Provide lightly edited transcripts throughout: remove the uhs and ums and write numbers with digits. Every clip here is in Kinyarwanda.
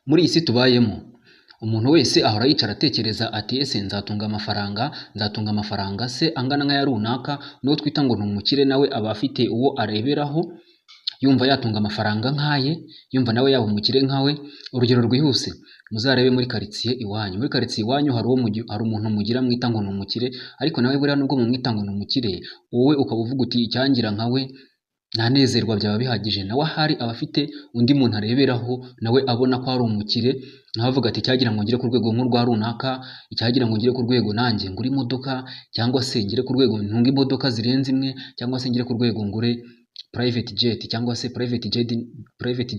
muri iyi si tubayemo umuntu wese ahora yicara atekereza ati ese nzatunga amafaranga se angana nk'aya runaka, n'uwo twita ngo ni umukire nawe aba afite uwo areberaho yumva yatunga amafaranga nk'aye, yumva nawe yaba umukire nkawe. Urugero rwihuse muzarebe muri quartier iwanyu, hari umuntu mugira mwita ngo ni umukire, ariko nawe buriya nubwo mumwita ngo ni umukire, wowe ukaba uvuga uti icyangira nkawe ntanezerwa byaba bihagije, nawe ahari aba afite undi muntu areberaho nawe abona ko ari umukire, nawe avuga ati cyagira ngo ngire ku rwego nk'urwa runaka, icyagira ngo ngire ku rwego nanjye ngure imodoka, cyangwa se ngire ku rwego ntunga imodoka zirenze imwe, cyangwa se ngire ku rwego ngure private jet, cyangwa se private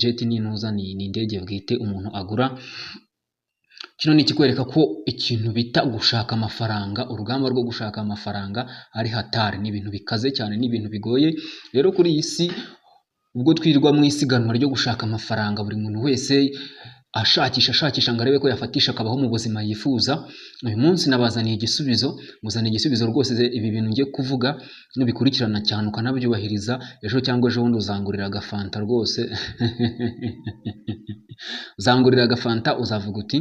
jet ni indege bwite umuntu agura. Kino ni ikikwereka ko ikintu bita gushaka amafaranga, urugamba rwo gushaka amafaranga ari hatari, ni ibintu bikaze cyane, ni ibintu bigoye. Rero kuri iyi si ubwo twirirwa mu isiganwa ryo gushaka amafaranga, buri muntu wese ashakisha ngo arebe ko yafatisha akabaho mu buzima yifuza, uyu munsi nabazaniye igisubizo rwose. Ibi bintu ngiye kuvuga nubikurikirana cyane ukanabyubahiriza, ejo cyangwa ejo bundi uzangurira agafanta rwose uzangurira agafanta, uzavuga uti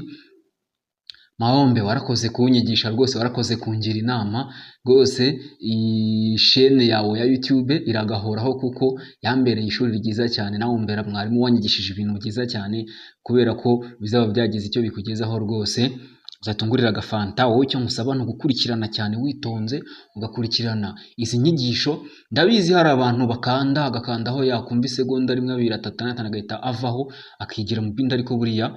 Mahombe warakoze kunyigisha rwose, warakoze kungira inama rwose, ishene yawe ya YouTube iragahoraho kuko yambereye ishuri ryiza cyane, nawe umbera mwarimu wanyigishije ibintu byiza cyane, kubera ko bizaba byagize icyo bikugezaho rwose. Uzatungurira agafanta. Wowe icyo musaba ni ugukurikirana cyane witonze, ugakurikirana izi nyigisho. Ndabizi hari abantu agakandaho yakumva isegonda rimwe 2 3 4 agahita avaho akigira mu bindi, ariko buriya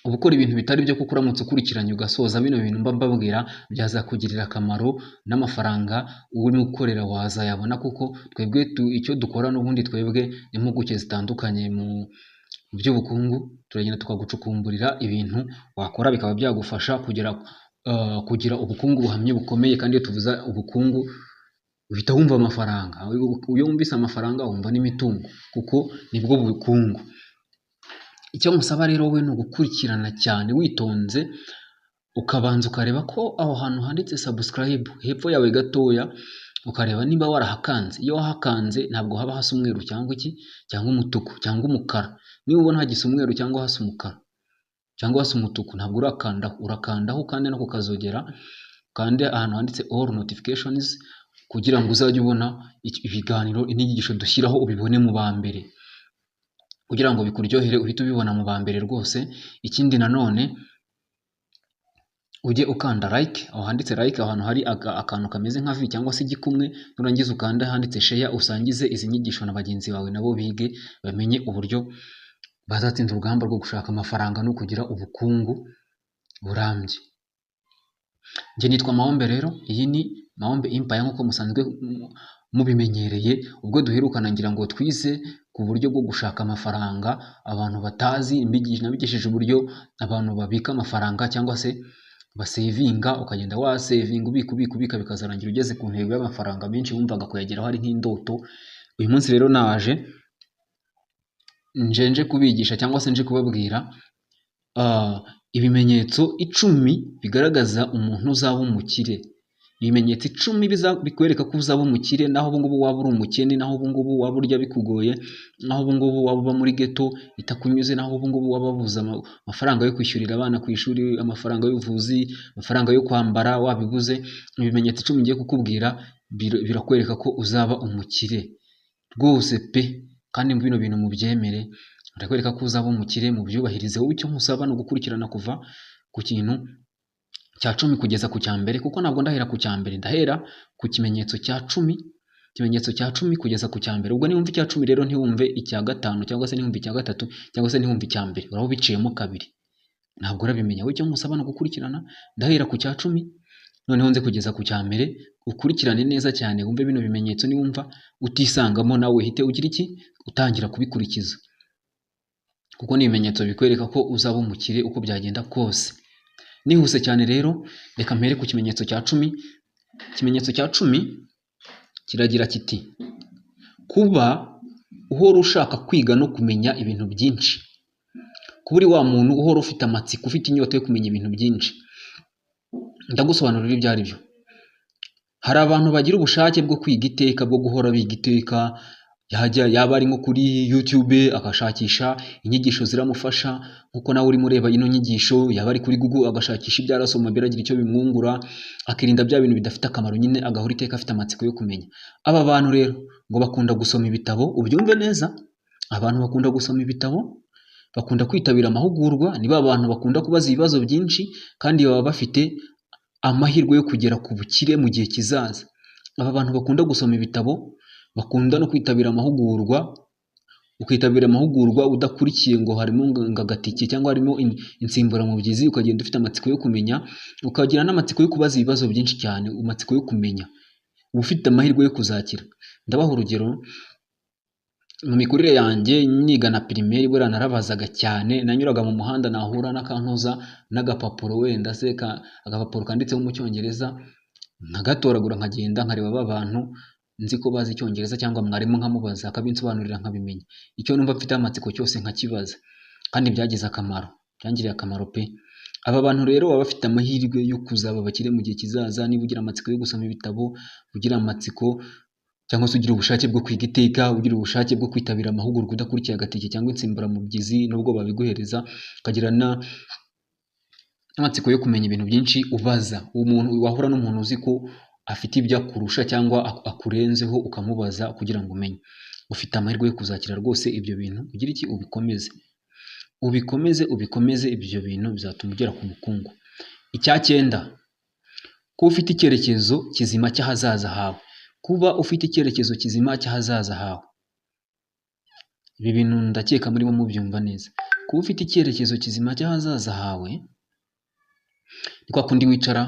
uba ukora ibintu bitari byo, kuko uramutse ukurikiranye ugasoza bino bintu mbabwira byazakugirira akamaro, n'amafaranga urimo gukorera wazayabona, kuko twebwe icyo dukora n'ubundi twebwe impuguke zitandukanye mu by'ubukungu, turagenda tukagucukumburira ibintu wakora bikaba byagufasha kugira ubukungu buhamye bukomeye. Kandi iyo tuvuza ubukungu uhita wumva amafaranga, iyo wumvise amafaranga wumva n'imitungo, kuko nibwo bukungu. Icyo musaba rero we ni ugukurikirana cyane witonze, ukabanza ukareba ko aho hantu handitse subscribe hepfo yawe gatoya, ukareba niba warahakanze. Iyo wahakanze ntabwo haba hasa umweru cyangwa cyangwa umutuku cyangwa umukara. Niba ubona hagisa umweru cyangwa hasa umukara cyangwa hasa umutuku, ntabwo urakandaho kandi no kukazogera, kandi ahantu handitse all notifications, kugira ngo uzajye ubona ibiganiro inyigisho dushyiraho ubibone mu ba mbere, kugira ngo bikuryohere uhite ubibona mu ba mbere rwose. Ikindi nanone ujye ukanda like, aho handitse like, ahantu hari akantu kameze nka V cyangwa se igikumwe, nurangiza ukanda handitse share, usangize izi nyigisho na bagenzi bawe nabo bige, bamenye uburyo bazatsinda urugamba rwo gushaka amafaranga no kugira ubukungu burambye. Njye nitwa Mahombe rero, iyi ni Mahombe Empire nk'uko musanzwe mubimenyereye. Ubwo duherukana ngira ngo twize ku buryo bwo gushaka amafaranga abantu batazi, nabigishije uburyo abantu babika amafaranga cyangwa se basevinga, ukagenda wasevinga ubika bikazarangira ugeze ku ntego y'amafaranga menshi wumvaga kuyageraho ari nk'indoto. Uyu munsi rero naje nje kubigisha cyangwa se nje kubabwira ibimenyetso 10 bigaragaza umuntu uzaba umukire. Ibimenyetso 10 bikwereka ko uzaba umukire, naho ubu ngubu waba uri umukene, naho ubu ngubu waba urya bikugoye, naho ubu ngubu waba uba muri ghetto itakunyuze, naho ubu ngubu waba wabuze amafaranga yo kwishyurira abana ku ishuri, amafaranga y'ubuvuzi, amafaranga yo kwambara wabibuze. Ibimenyetso 10 ngiye kukubwira birakwereka ko uzaba umukire rwose pe, kandi bino bintu mubyemere, birakwereka ko uzaba umukire, mu byubahirize. Wowe icyo musaba no gukurikirana kuva ku kintu cya 10 kugeza ku cya mbere, kuko ntabwo ndahera ku cya mbere, ndahera ku kimenyetso cya 10, ikimenyetso cya 10 kugeza ku cya mbere. Ubwo niwumva icya 10 rero ntiwumve icya 5 cyangwa se ntiwumve icya 3 cyangwa se ntiwumve icya mbere, uraho biciyemo kabiri, ntabwo urabimenya. Wowe icyo musaba no gukurikirana, ndahera ku cya 10 noneho nze kugeza ku cya mbere, ukurikirane neza cyane, wumve bino bimenyetso. Niwumva utisangamo nawe hite ugira utangira kubikurikiza, kuko ni ibimenyetso bikwereka ko uzaba umukire uko byagenda kose. Nihuse cyane rero, reka mpere ku kimenyetso cya 10. Ikimenyetso cya 10 kiragira kiti: kuba uhora ushaka kwiga no kumenya ibintu byinshi. Kuba uri wa muntu uhora ufite amatsiko, ufite inyota yo kumenya ibintu byinshi. Ndagusobanurira ibyo ari byo. Hari abantu bagira ubushake bwo kwiga iteka, bwo guhora biga iteka, yaba ari nko kuri YouTube agashakisha inyigisho ziramufasha nkuko nawe urimo ureba ino nyigisho, yaba ari kuri Google agashakisha ibyo arasoma biragira icyo bimwungura, akirinda bya bintu bidafite akamaro nyine, agahora iteka afite amatsiko yo kumenya. Aba bantu rero ngo bakunda gusoma ibitabo, ubyumve neza, abantu bakunda gusoma ibitabo, bakunda kwitabira amahugurwa, niba abantu bakunda kubaza ibibazo byinshi kandi baba bafite amahirwe yo kugera ku bukire mu gihe kizaza. Aba bantu bakunda gusoma ibitabo bakunda no kwitabira amahugurwa, ukitabira amahugurwa udakurikiye ngo harimo agatike cyangwa harimo insimburamubyizi, ukagenda ufite amatsiko yo kumenya, ukagira n'amatsiko yo kubaza ibibazo byinshi cyane, amatsiko yo kumenya, uba ufite amahirwe yo kuzakira. Ndabaha urugero, mu mikurire yanjye niga na primaire buriya narabazaga cyane, nanyuraga mu muhanda nahura n'akantuza n'agapapuro wenda se agapapuro kanditseho mu cyongereza, nkagatoragura nkagenda nkareba abantu nzi ko bazi icyongereza cyangwa mwarimu nkamubaza akabinsobanurira nkabimenya. Icyo numva mfite amatsiko cyose nkakibaza kandi byagize akamaro, byangiriye akamaro pe. Aba bantu rero baba bafite amahirwe yo kuzaba bakire mu gihe kizaza. Niba ugira amatsiko yo gusoma ibitabo, ugira amatsiko cyangwa se ugira ubushake bwo kwiga iteka, ugira ubushake bwo kwitabira amahugurwa udakurikiye agatike cyangwa insimburamubyizi nubwo babiguhereza, ukagira n'amatsiko yo kumenya ibintu byinshi, ubaza umuntu, wahura n'umuntu uzi ko afite ibyo akurusha cyangwa akurenzeho ukamubaza kugira ngo umenye, ufite amahirwe yo kuzakira rwose. Ibyo bintu ugira iki? Ubikomeze, ibyo bintu bizatuma ugera ku bukungu. Icya 9, kuba ufite icyerekezo kizima cy'ahazaza hawe. Kuba ufite icyerekezo kizima cy'ahazaza hawe, ibi bintu ndakeka murimo mubyumva neza. Kuba ufite icyerekezo kizima cy'ahazaza hawe ni kwa kundi wicara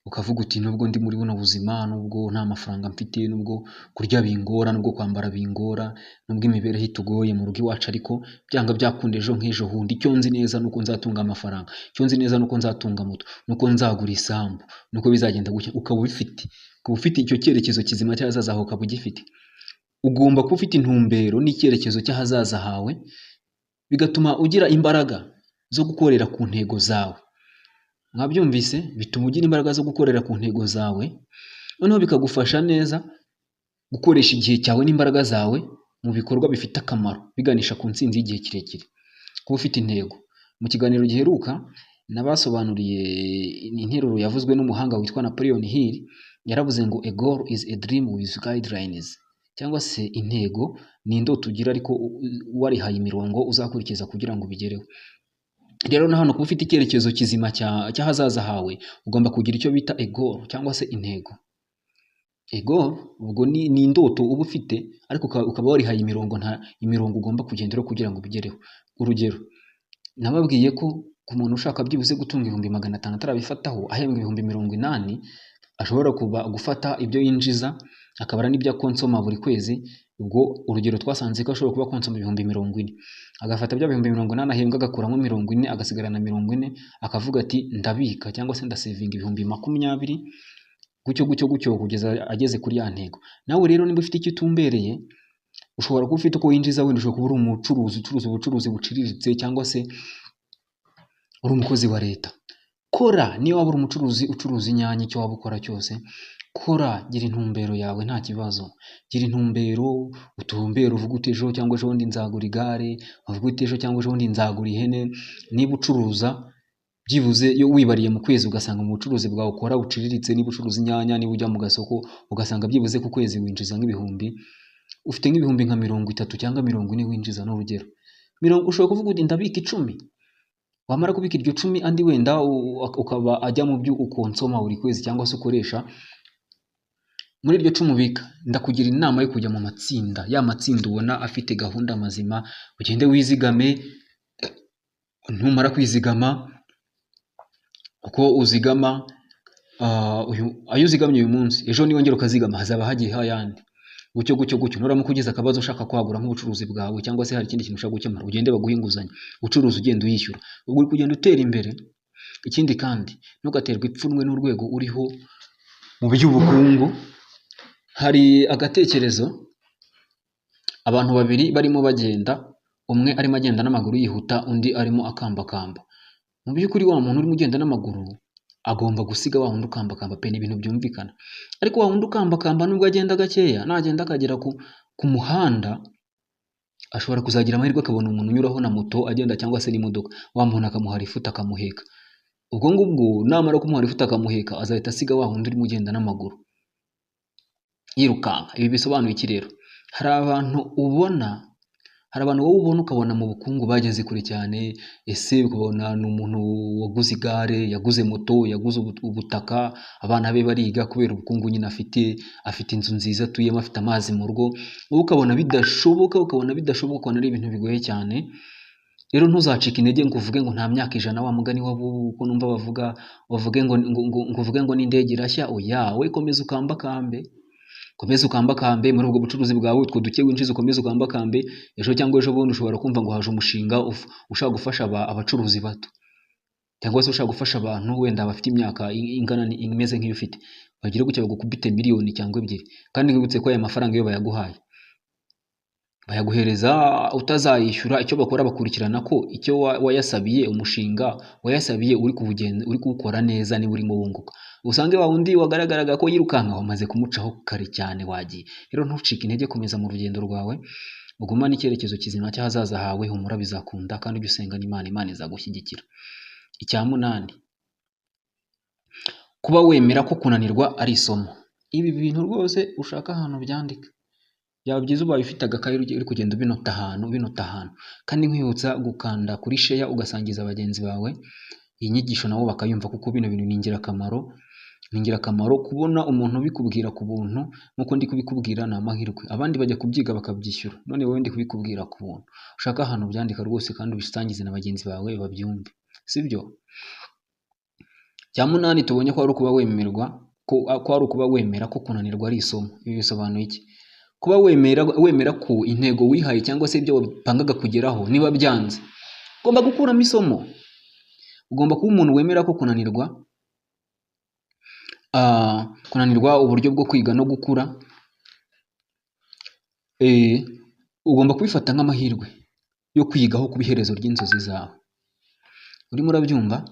ukavuga uti nubwo ndi muri buno buzima, nubwo nta mafaranga mfite, nubwo kurya bingora, nubwo kwambara bingora, nubwo imibereho itugoye mu rugo iwacu, ariko byanga byakunda ejo nk'ejo hundi, icyo nzi neza nuko nzatunga amafaranga, icyo nzi neza nuko nzatunga moto, nuko nzagura isambu, nuko bizagenda gutya. Ukaba ufite icyo cyerekezo kizima cy'ahazaza hawe, ukaba ugifite. Ugomba kuba ufite intumbero n'icyerekezo cy'ahazaza hawe, bigatuma ugira imbaraga zo gukorera ku ntego zawe. Mwabyumvise? Bituma ugira imbaraga zo gukorera ku ntego zawe, noneho bikagufasha neza gukoresha igihe cyawe n'imbaraga zawe mu bikorwa bifite akamaro, biganisha ku ntsinzi y'igihe kirekire. Kuba ufite intego. Mu kiganiro giheruka nabasobanuriye interuro yavuzwe n'umuhanga witwa Napoleon Hill, yaravuze ngo a goal is a dream with guidelines, cyangwa se intego ni indoto ugira ariko warihaye imirongo uzakurikiza kugira ngo ubigereho. Rero na hano kuba ufite icyerekezo kizima cy'ahazaza hawe, ugomba kugira icyo bita a goal cyangwa se intego. A goal ubwo ni indoto uba ufite ariko ukaba warihaye imirongo ugomba kugenderaho kugira ngo ubigereho. Urugero, nababwiye ko ku muntu ushaka byibuze gutunga 500 atarabifataho, ahembwa 80,000, ashobora gufata ibyo yinjiza akabara n'ibyo akonsoma buri kwezi. Ubwo urugero twasanze ko ashobora kuba konsoma 40,000, agafata bya 80,000 ahembwa agakuramo 40, agasigarana 40, akavuga ati ndabika cyangwa se ndasevinga 20,000, gutyo kugeza ageze kuri ya ntego. Nawe rero niba ufite icyo utumbereye, ushobora kuba ufite uko winjiza, wenda ushobora kuba uri umucuruzi ucuruza ubucuruzi buciriritse, cyangwa se uri umukozi wa leta. Kora, niyo waba uri umucuruzi ucuruza inyanya, icyo waba ukora cyose, kora, gira intumbero yawe nta kibazo. Gira intumbero, utumbero uvuga uti ejo cyangwa ejo bundi nzagura igare, uvuga uti ejo cyangwa ejo bundi nzagura ihene. Niba ucuruza byibuze iyo wibariye mu kwezi ugasanga mu bucuruzi bwawe ukora buciriritse, niba ucuruza inyanya, niba ujya mu gasoko ugasanga byibuze ku kwezi winjiza nk'ibihumbi, ufite nk'ibihumbi nka 30 cyangwa 40 winjiza n'urugero. Ushobora kuvuga uti ndabika 10, wamara kubika iryo 10 andi wenda ukaba ajya mu byo ukonsoma buri kwezi cyangwa se ukoresha. Muri iryo 10 ubika, ndakugira inama yo kujya mu matsinda, ya matsinda ubona afite gahunda mazima, ugende wizigame. Ntumara kwizigama, uko uzigama, ayo uzigamye uyu munsi, ejo niwongera ukazigama hazaba hagiye hayandi, gutyo. Nuramuka ugize akabazo ushaka kwagura nk'ubucuruzi bwawe, cyangwa se hari ikindi kintu ushaka gukemura, ugende baguhe inguzanyo, ucuruza ugenda uyishyura, ubwo uri kugenda utera imbere. Ikindi kandi ntugaterwe ipfunwe n'urwego uriho mu by'ubukungu. Hari agatekerezo, abantu babiri barimo bagenda, umwe arimo agenda n'amaguru yihuta, undi arimo akambakamba. Mu by'ukuri wa muntu urimo ugenda n'amaguru agomba gusiga wa wundi ukambakamba pe, ni ibintu byumvikana. Ariko wa wundi ukambakamba nubwo agenda gakeya, nagenda akagera ku muhanda ashobora kuzagira amahirwe akabona umuntu unyuraho na moto agenda cyangwa se n'imodoka, wa muntu akamuha ifuta akamuheka. Ubwo ngubwo namara kumuha ifuta akamuheka azahita asiga wa wundi urimo ugenda n'amaguru yirukanka. Ibi bisobanuye iki rero? Hari abantu wowe ubona ukabona mu bukungu bageze kure cyane, ese ukabona ni umuntu waguze igare, yaguze moto, yaguze ubutaka, abana be bariga kubera ubukungu nyine afite inzu nziza atuyemo, afite amazi mu rugo, wowe ukabona bidashoboka, ukabona ari ibintu bigoye cyane. Rero ntuzacike intege ngo uvuge ngo nta myaka 100 wa mugani wabo uko numva bavuge ngo n'indege irashya. Oya, we komeza ukambakambe muri ubwo bucuruzi bwawe, utwo duke winjiza ukomeza ukambakambe. Ejo cyangwa ejo bundi ushobora kumva ngo haje umushinga ushaka gufasha abacuruzi bato, cyangwa se ushaka gufasha abantu wenda bafite imyaka ingana imeze nk'iyo ufite, bagira gutya bagukubite miliyoni cyangwa 2, kandi wibutse ko aya mafaranga yo bayaguhereza utazayishyura. Icyo bakora bakurikirana ko icyo wayasabiye, umushinga wayasabiye uri kuwukora neza, niba urimo wunguka. Usange wa wundi wagaragaraga ko yirukanka wamaze kumucaho kare cyane wagiye. Rero ntucike intege, komeza mu rugendo rwawe, ugumane icyerekezo kizima cy'ahazaza hawe, humura bizakunda, kandi ujye usengana Imana izagushyigikira. Icya 8, kuba wemera ko kunanirwa ari isomo. Ibi bintu rwose ushaka ahantu byandika, byaba byiza ubaye ufite agakayi uri kugenda ubinota ahantu, kandi nkwibutsa gukanda kuri share ugasangiza bagenzi bawe iyi nyigisho nabo bakayumva, kuko bino bintu ni ingirakamaro. Kubona umuntu ubikubwira ku buntu nkuko ndi kubikubwira ni amahirwe, abandi bajya kubyiga bakabyishyura, none wowe ndi kubikubwira ku buntu. Ushaka ahantu byandika rwose kandi ubisangize na bagenzi bawe babyumve, sibyo? Cya 8 tubonye ko ari ukuba wemera ko kunanirwa ari isomo. Ibi bisobanuye iki? Kuba wemera ko intego wihaye cyangwa se ibyo wapangaga kugeraho niba byanze, ugomba gukuramo isomo. Ugomba kuba umuntu wemera ko kunanirwa uburyo bwo kwiga no gukura, ugomba kubifata nk'amahirwe yo kwigaho kuba iherezo ry'inzozi zawe. Urimo urabyumva?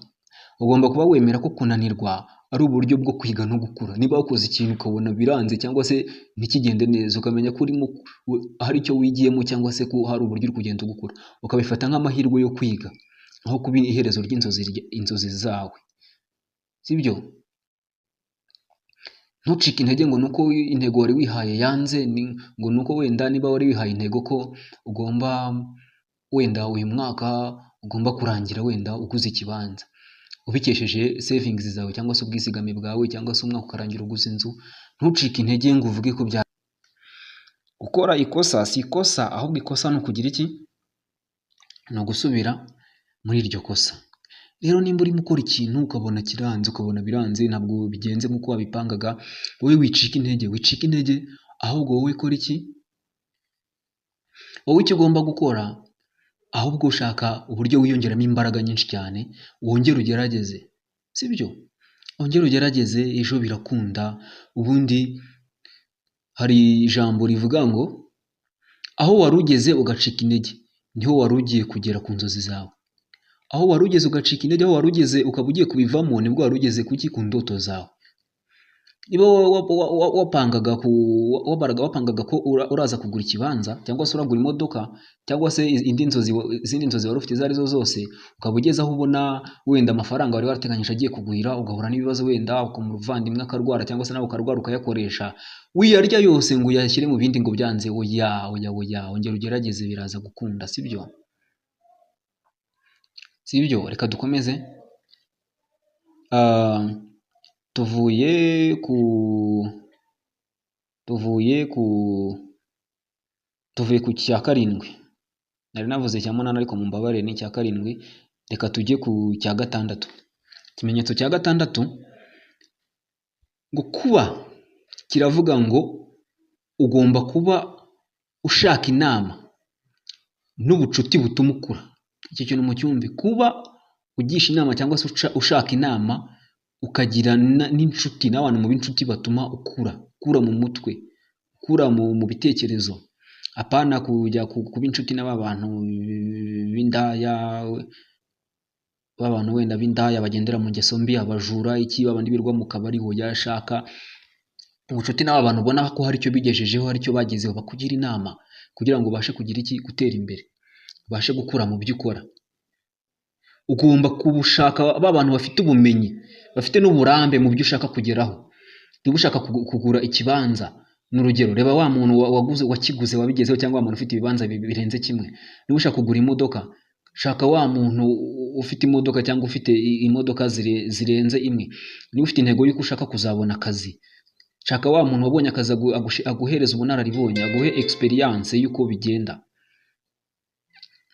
Ugomba kuba wemera ko kunanirwa ari uburyo bwo kwiga no gukura. Niba wakoze ikintu ukabona biranze cyangwa se ntikigende neza, ukamenya ko hari icyo wigiyemo cyangwa se ko hari uburyo uri kugenda gukura, ukabifata nk'amahirwe yo kwiga aho kuba iherezo ry'inzozi zawe, sibyo? Ntucike intege ngo nuko intego wari wihaye yanze, ngo nuko wenda niba wari wihaye intego ko ugomba wenda uyu mwaka ugomba kurangira wenda uguze ikibanza, ubikesheje savings zawe cyangwa se ubwizigame bwawe, cyangwa se umwaka ukarangira uguze inzu. Ntucike intege ngo uvuge ko gukora ikosa si ikosa, ahubwo ikosa ni ukugira iki? Ni ugusubira muri iryo kosa. Rero nimba urimo ukora ikintu ukabona kiranze, ukabona biranze, ntabwo bigenze nk'uko wabipangaga, wowe wicika intege, ahubwo wowe ukora iki? Wowe icyo ugomba gukora, ahubwo ushaka uburyo wiyongeramo imbaraga nyinshi cyane, wongere ugerageze, sibyo? Wongere ugerageze, ejo birakunda. Ubundi hari ijambo rivuga ngo aho wari ugeze ugacika intege niho wari ugiye kugera ku nzozi zawe. Aho wari ugeze ugacika intege, aho wari ugeze ukaba ugiye kubivamo, nibwo wari ugeze ku ndoto zawe. Niba wapangaga ko uraza kugura ikibanza, cyangwa se uragura imodoka, cyangwa se izindi nzozi wari ufite izo arizo zose, ukaba ugeze aho ubona wenda amafaranga wari warateganyije agiye kugwira, ugahura n'ibibazo, wenda umuvandimwe akarwara cyangwa se nawe ukarwara ukayakoresha, wiyarya yose ngo uyashyire mu bindi ngo byanze. Oya, ongera ugerageze, biraza gukunda, sibyo? Reka dukomeze. Tuvuye ku cya 7. Nari navuze cya 8 ariko mumbabarire ni cya 7. Reka tujye ku cya 6. Ikimenyetso cya 6 ngo kuba kiravuga ngo ugomba kuba ushaka inama n'ubucuti butuma ukura. Icyo kintu mu cyumvi, kuba ugisha inama cyangwa se ushaka inama, ukagira n'inshuti n'abantu mu b'inshuti batuma ukura mu mutwe, ukura mu bitekerezo. Apana kujya kuba inshuti n'abantu wenda b'indaya bagendera mu ngeso mbi, abajura, babandi birwa mu kabari. Hoya, ubucuti n'aba bantu ubona ko hari icyo bigejejeho, hari icyo bagezeho, bakugira inama kugira ngo ubashe kugira iki, gutera imbere, ubashe gukura mu byo ukora. Ugomba kubushaka ba bantu bafite ubumenyi, bafite n'uburambe mu byo ushaka kugeraho. Niba ushaka kugura ikibanza, n'urugero, reba wa muntu wakiguze wabigezeho, cyangwa wa muntu ufite ibibanza birenze kimwe. Niba ushaka kugura imodoka, shaka wa muntu ufite imodoka cyangwa ufite imodoka zirenze imwe. Niba ufite intego y'uko ushaka kuzabona akazi, shaka wa muntu wabonye akazi aguhereza ubunararibonye, aguhe experience y'uko bigenda.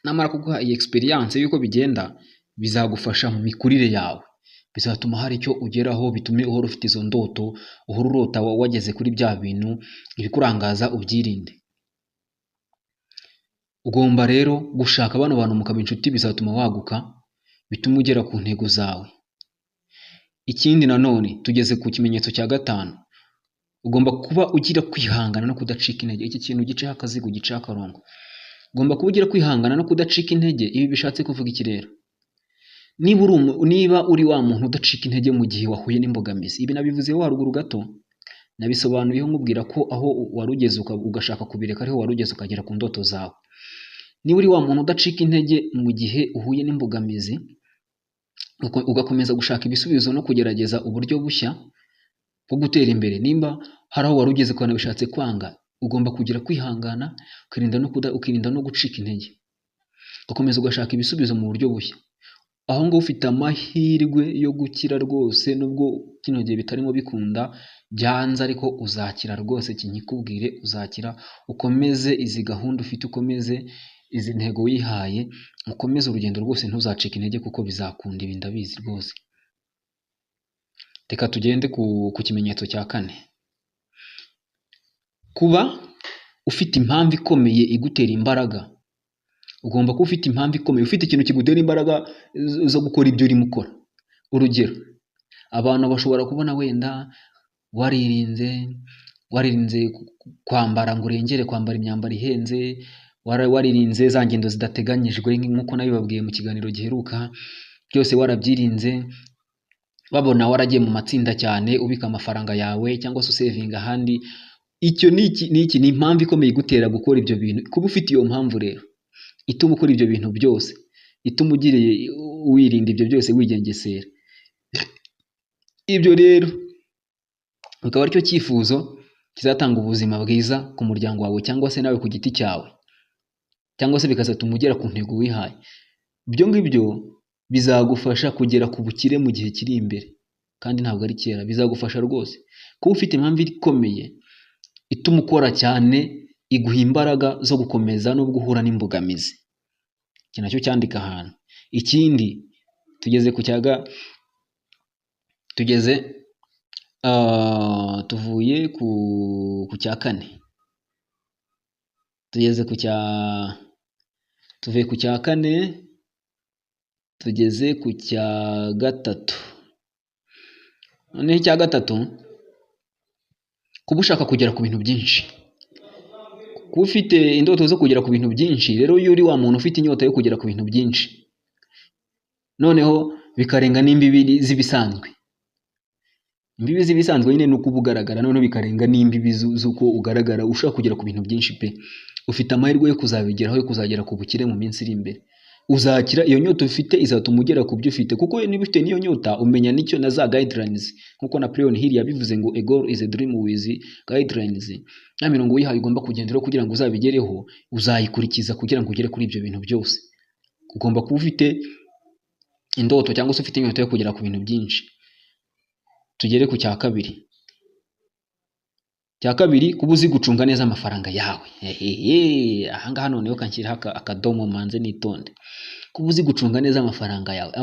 Namara kuguha iyi experience y'uko bigenda, bizagufasha mu mikurire yawe, bizatuma hari icyo ugeraho, bitume uhora ufite izo ndoto, uhora urota wageze kuri bya bintu, ibikurangaza ubyirinde. Ugomba rero gushaka bano bantu mukaba inshuti, bizatuma waguka, bituma ugera ku ntego zawe. Ikindi nanone, tugeze ku kimenyetso cya 5, ugomba kuba ugira kwihangana no kudacika intege. Iki kintu giceho akazigo, giceho akarongo. Ugomba kuba ugira kwihangana no kudacika intege. Ibi bishatse kuvuga iki rero? Niba uri wa muntu udacika intege mu gihe wahuye n'imbogamizi, ibi nabivuzeho haruguru gato, nabisobanuyeho nkubwira ko aho warugeze ugashaka kubireka ariho warugeze ukagera ku ndoto zawe. Niba uri wa muntu udacika intege mu gihe uhuye n'imbogamizi, ugakomeza gushaka ibisubizo no kugerageza uburyo bushya bwo gutera imbere, nimba hari aho warugeze ukabona bishatse kwanga, ugomba kugira kwihangana, ukirinda no gucika intege, ugakomeza ugashaka ibisubizo mu buryo bushya. Aho ngo ufite amahirwe yo gukira rwose, nubwo kino gihe bitarimo bikunda, byanze ariko uzakira rwose. Kinyikubwire, uzakira. Ukomeze izi gahunda ufite, ukomeze izi ntego wihaye, ukomeze urugendo rwose, ntuzacike intege kuko bizakunda. Ibi ndabizi rwose. Reka tugende ku kimenyetso cya 4. Kuba ufite impamvu ikomeye igutera imbaraga. Ugomba kuba ufite impamvu ikomeye, ufite ikintu kigutera imbaraga zo gukora ibyo urimo ukora. Urugero, abantu bashobora kubona wenda waririnze kwambara ngo urengere, kwambara imyambaro ihenze, waririnze za ngendo zidateganyijwe nk'uko nabibabwiye mu kiganiro giheruka, byose warabyirinze. Babona waragiye mu matsinda cyane, ubika amafaranga yawe cyangwa se usevinga ahandi. Icyo ni impamvu ikomeye igutera gukora ibyo bintu. Kuba ufite iyo mpamvu rero ituma ukora ibyo bintu byose, ituma wirinda ibyo byose, wigengesera. Ibyo rero bikaba aricyo cyifuzo kizatanga ubuzima bwiza ku muryango wawe, cyangwa se nawe ku giti cyawe, cyangwa se bikazatuma ugera ku ntego wihaye. Ibyo ngibyo bizagufasha kugera ku bukire mu gihe kiri imbere, kandi ntabwo ari kera. Bizagufasha rwose kuba ufite impamvu ikomeye ituma ukora cyane, iguha imbaraga zo gukomeza no guhura n'imbogamizi. Iki nacyo cyandika ahantu. Ikindi, tuvuye ku cya 4, tuvuye ku cya 4, tugeze ku cya 3. Noneho icya 3, kuba ushaka kugera ku bintu byinshi. Kuba ufite indoto zo kugera ku bintu byinshi, rero iyo uri wa muntu ufite inyota yo kugera ku bintu byinshi, noneho bikarenga n'imbibi z'ibisanzwe. Imbibi z'ibisanzwe nyine ni uko uba ugaragara, noneho bikarenga n'imbibi z'uko ugaragara. Ushaka kugera ku bintu byinshi pe, ufite amahirwe yo kuzabigeraho, yo kuzagera ku bukire mu minsi iri imbere. Uzakira. Iyo nyota ufite izatuma ugera ku byo ufite, kuko niba ufite n'iyo nyota, umenya n'icyo na za guidelines, nkuko Napoleon Hill yabivuze ngo a goal is a dream with guidelines. Ya mirongo wihaye ugomba kugenderaho kugira ngo uzabigereho, uzayikurikiza kugira ngo ugere kuri ibyo bintu byose. Ugomba kuba ufite indoto cyangwa se ufite inyota yo kugera ku bintu byinshi. Tugere ku cya 2. Cya 2, kuba uzi gucunga neza amafaranga yawe. Ahangaha noneho kanshyiraho akadomo, manze nitonde. Kuba uzi gucunga neza amafaranga yawe. Hari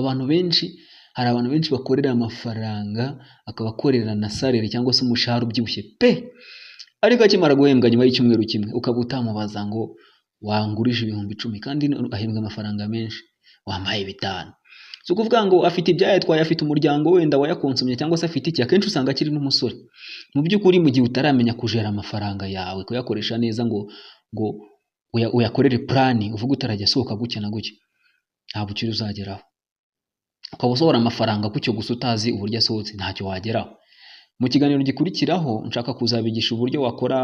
abantu benshi bakorera amafaranga, akabakorera na salary cyangwa se umushahara ubyibushye pe, ariko akimara guhembwa nyuma y'icyumweru kimwe, ukaba utamubaza ngo wangurije 10,000 kandi ahembwa amafaranga menshi, wampaye 5. Si ukuvuga ngo afite ibyayatwaye, afite umuryango wenda wayakonsomye, cyangwa se afite iki. Akenshi usanga akiri n'umusore. Mu by'ukuri mu gihe utaramenya kujera amafaranga yawe, kuyakoresha neza ngo uyakorere plani, uvuga utarajya asohoka gutya na gutya, nta bukire uzageraho. Ukaba usohora amafaranga gutyo gusa utazi uburyo asohotse, ntacyo wageraho. Mu kiganiro gikurikiraho nshaka kuzabigisha uburyo wakora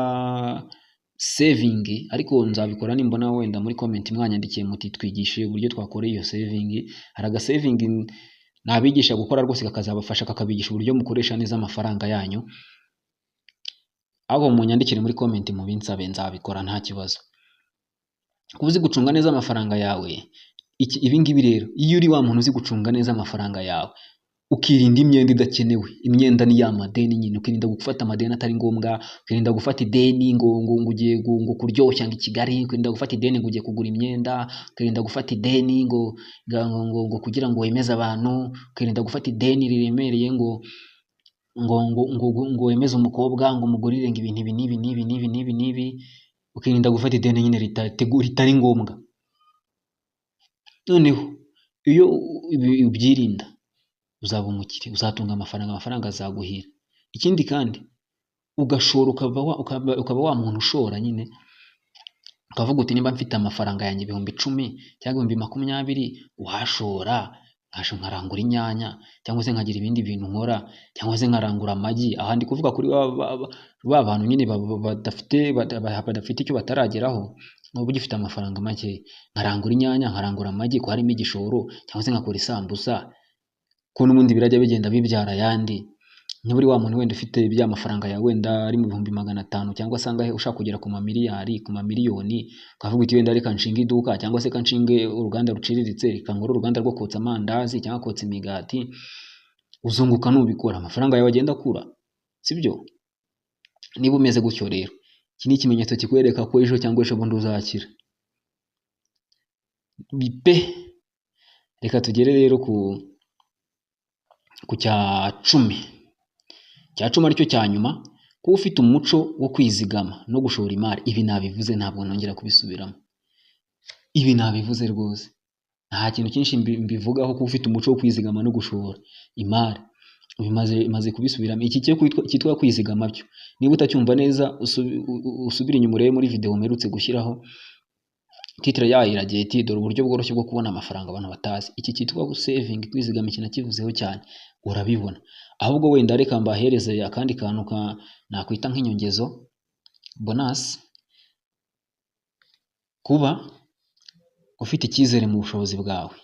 saving, ariko nzabikora nimbona wenda muri comment mwanyandikiye muti twigishe uburyo twakora iyo saving. Hari aga saving nabigisha gukora rwose kakazabafasha, kakabigisha uburyo mukoresha neza amafaranga yanyu. Abo munyandikire muri comment mu binsabe, nzabikora nta kibazo. Kuzi gucunga neza amafaranga yawe, ibi ngibi rero, iyo uri wa muntu uzi gucunga neza amafaranga yawe, ukirinda imyenda idakenewe. Imyenda ni ya madeni nyine, ukirinda gufata amadeni atari ngombwa, ukirinda gufata ideni ngo ugiye kuryoshya ngo i Kigali, ukirinda gufata ideni ngo ugiye kugura imyenda, ukirinda gufata ideni ngo kugira ngo wemeze abantu, ukirinda gufata ideni riremereye ngo wemeze umukobwa ngo umugurire ngo ibintu ibi, ukirinda gufata ideni nyine ritari ngombwa. Noneho iyo ubyirinda uzaba umukire, uzatunga amafaranga azaguhira. Ikindi kandi ugashora, ukaba wa muntu ushora nyine, ukavuga uti nimba mfite amafaranga yanjye 10,000 cyangwa 20,000, washora nkarangura inyanya, cyangwa se nkagira ibindi bintu nkora, cyangwa se nkarangura amagi. Ahandi kuvuga kuri ba bantu nyine badafite icyo batarageraho, n'ubwo ugifite amafaranga make, nkarangura inyanya, nkarangura amagi, ko harimo igishoro, cyangwa se nkakora isambusa, ko n'ubundi birajya bigenda bibyara ayandi. Niba uri wa muntu wenda ufite bya mafaranga yawe wenda ari mu 500,000 cyangwa se angahe, ushaka kugera ku mamiliyari, ku mamiliyoni, ukavuga uti wenda reka nshinga iduka, cyangwa se kanshinge uruganda ruciriritse, reka nkore uruganda rwo kotsa amandazi cyangwa kotsa imigati, uzunguka nubikora, amafaranga yawe agenda akura, sibyo? Niba umeze gutyo rero, iki ni ikimenyetso kikwereka ko ejo cyangwa ejo bundi uzakira. Bipe. Reka tugere rero ku cya 10. Cya 10 aricyo cya nyuma, kuba ufite umuco wo kwizigama no gushora imari. Ibi nabivuze, ntabwo nongera kubisubiramo. Ibi nabivuze rwose, nta kintu cyinshi mbivugaho. Kuba ufite umuco wo kwizigama no gushora imari, maze kubisubiramo. Iki cyitwa kwizigama byo, niba utacyumva neza usubira inyuma urebe muri video mperutse gushyiraho. Titre yayo iragiye iti dore uburyo bworoshye bwo kubona amafaranga abantu batazi. Iki cyitwa saving, kwizigama, iki nakivuzeho cyane, urabibona. Ahubwo wenda reka mbahereze akandi kantu nakwita nk'inyongezo, bonus. Kuba ufite icyizere mu bushobozi bwawe.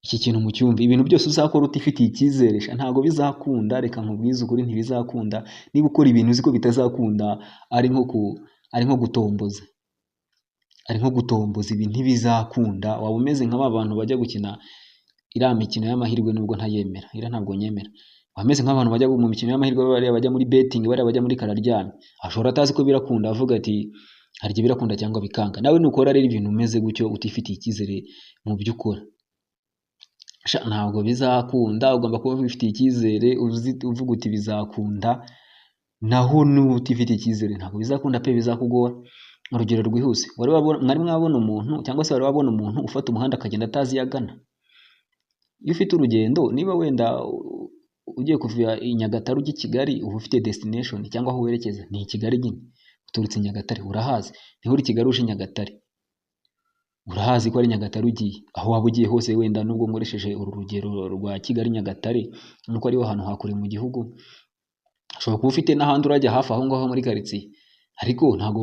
Iki kintu mu cyumba, ibintu byose uzakora utifitiye icyizere ntabwo bizakunda. Reka nkubwize ukuri, ntibizakunda. Niba ukora ibintu uzi ko bitazakunda, ari nko gutomboza. Ibi ntibizakunda. Waba umeze nk'aba bantu bajya gukina iriya mikino y'amahirwe, nubwo ntayemera, ntabwo nyemera. Wameze nk'abantu bajya mu mikino y'amahirwe, bajya muri betting, bajya muri kararyamye, ashobora atazi ko birakunda, avuga ati hari igihe birakunda cyangwa bikanga. Nawe nukora rero ibintu umeze gutyo, utifitiye icyizere mu byo ukora, ntabwo bizakunda. Ugomba kuba wifitiye icyizere, uvuga uti bizakunda. Naho nuba utifitiye icyizere, ntabwo bizakunda pe, bizakugora. Urugero rwihuse, mwari mwabona umuntu, cyangwa se wari wabona umuntu ufata umuhanda akagenda atazi yagana? Iyo ufite urugendo, niba wenda ugiye kuva i Nyagatare ujya i Kigali, uba ufite destination cyangwa aho werekeza ni i Kigali nyine. Uturutse Nyagatare urahazi, niho uri Kigali uje Nyagatare, urahazi ko ari Nyagatare ugiye. Aho waba ugiye hose, wenda nubwo nkoresheje uru rugero rwa Kigali Nyagatare, nuko ariho hantu hakure mu gihugu. Ushobora kuba ufite n'ahandi urajya hafi aho ngaho muri quartier, ariko ntabwo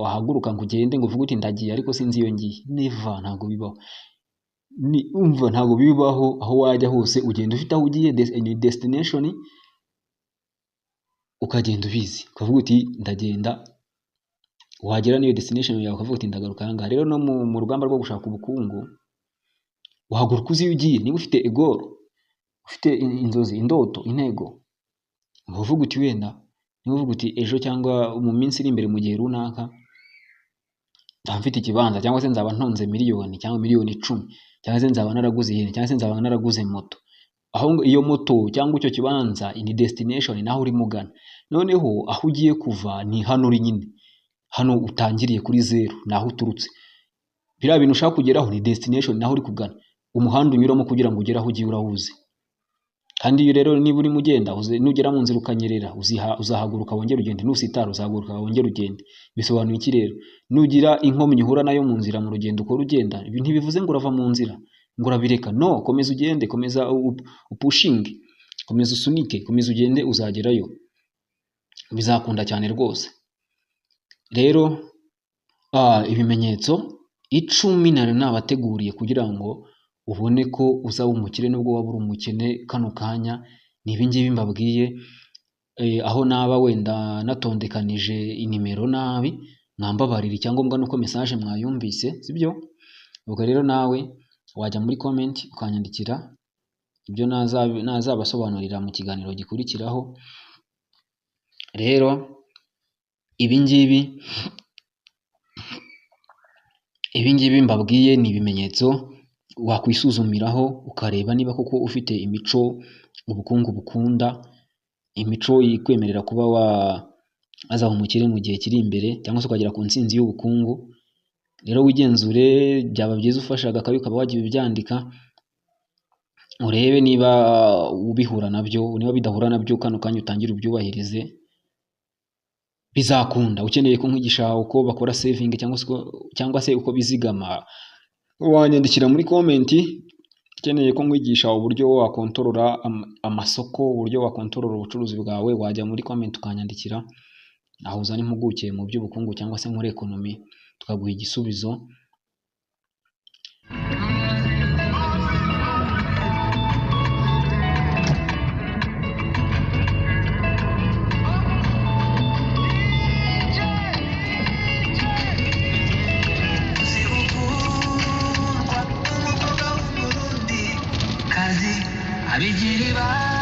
wahaguruka ngo ugende ngo uvuge uti ndagiye ariko sinzi iyo ngiye. Never, ntabwo bibaho. Ntabwo bibaho. Aho wajya hose ugenda ufite aho ugiye, destination, ukagenda ubizi, ukavuga uti ndagenda. Wagera niyo destination yawe ukavuga uti ndagaruka aha ngaha. Rero no mu rugamba rwo gushaka ubukungu, uhaguruka uzi iyo ugiye. Niba ufite egoro, ufite inzozi, indoto, intego, uvuga uti wenda, niba uvuga uti ejo cyangwa mu minsi iri imbere, mu gihe runaka, nzaba mfite ikibanza, cyangwa se nzaba ntunze miliyoni cyangwa miliyoni 10, cyangwa se nzaba naraguze ihene, cyangwa se nzaba naraguze moto. Aho iyo moto cyangwa icyo kibanza ni destination, naho uri mugana. Noneho aho ugiye kuva ni hano uri nyine, hano utangiriye kuri zero, naho uturutse. Biriya bintu ushaka kugeraho ni destination, naho uri kugana. Umuhanda unyuramo kugira ngo ugere aho ugiye urawuzi. Kandi iyo rero niba urimo ugenda, nugera mu nzira ukanyerera, uzahaguruka wongera ugende. Nusitara uzahaguruka wongera ugende. Bisobanuye iki rero? Nugira inkomyi uhura nayo mu nzira, mu rugendo ukora ugenda, ntibivuze ngo urava mu nzira ngo urabireka. No, komeza ugende, komeza upushinge. komeza usunike, komeza ugende, uzagerayo, bizakunda cyane rwose. Rero ibimenyetso 10 nari nabateguriye kugira ngo ubone ko uzaba umukire nubwo waba uri umukene kano kanya, ni ibingibi mbabwiye. Aho naba wenda natondekanije inimero nabi, mwambabarira, icyangombwa nuko message mwayumvise, sibyo? Ubwo rero nawe wajya muri comment ukanyandikira ibyo nazabasobanurira mu kiganiro gikurikiraho. Rero ibingibi mbabwiye ni ibimenyetso wakwisuzumiraho ukareba niba koko ufite imico ubukungu bukunda, imico ikwemerera kuba wazaba umukire mu gihe kiri imbere, cyangwa se ukagera ku ntsinzi y'ubukungu. Rero wigenzure, byaba byiza ufashe agakayi ukaba wagiye ubyandika, urebe niba ubihura nabyo, niba bidahura nabyo kano kanya utangire ubyubahirize, bizakunda. Ukeneye ko nkwigisha uko bakora saving cyangwa se uko bizigama, wanyandikira muri comment. Ukeneye ko nkwigisha uburyo wakontorora amasoko, uburyo wakontorora ubucuruzi bwawe, wajya muri comment ukanyandikira, aho uzana impuguke mu by'ubukungu cyangwa se muri economy, tukaguha igisubizo. Abigira ibanga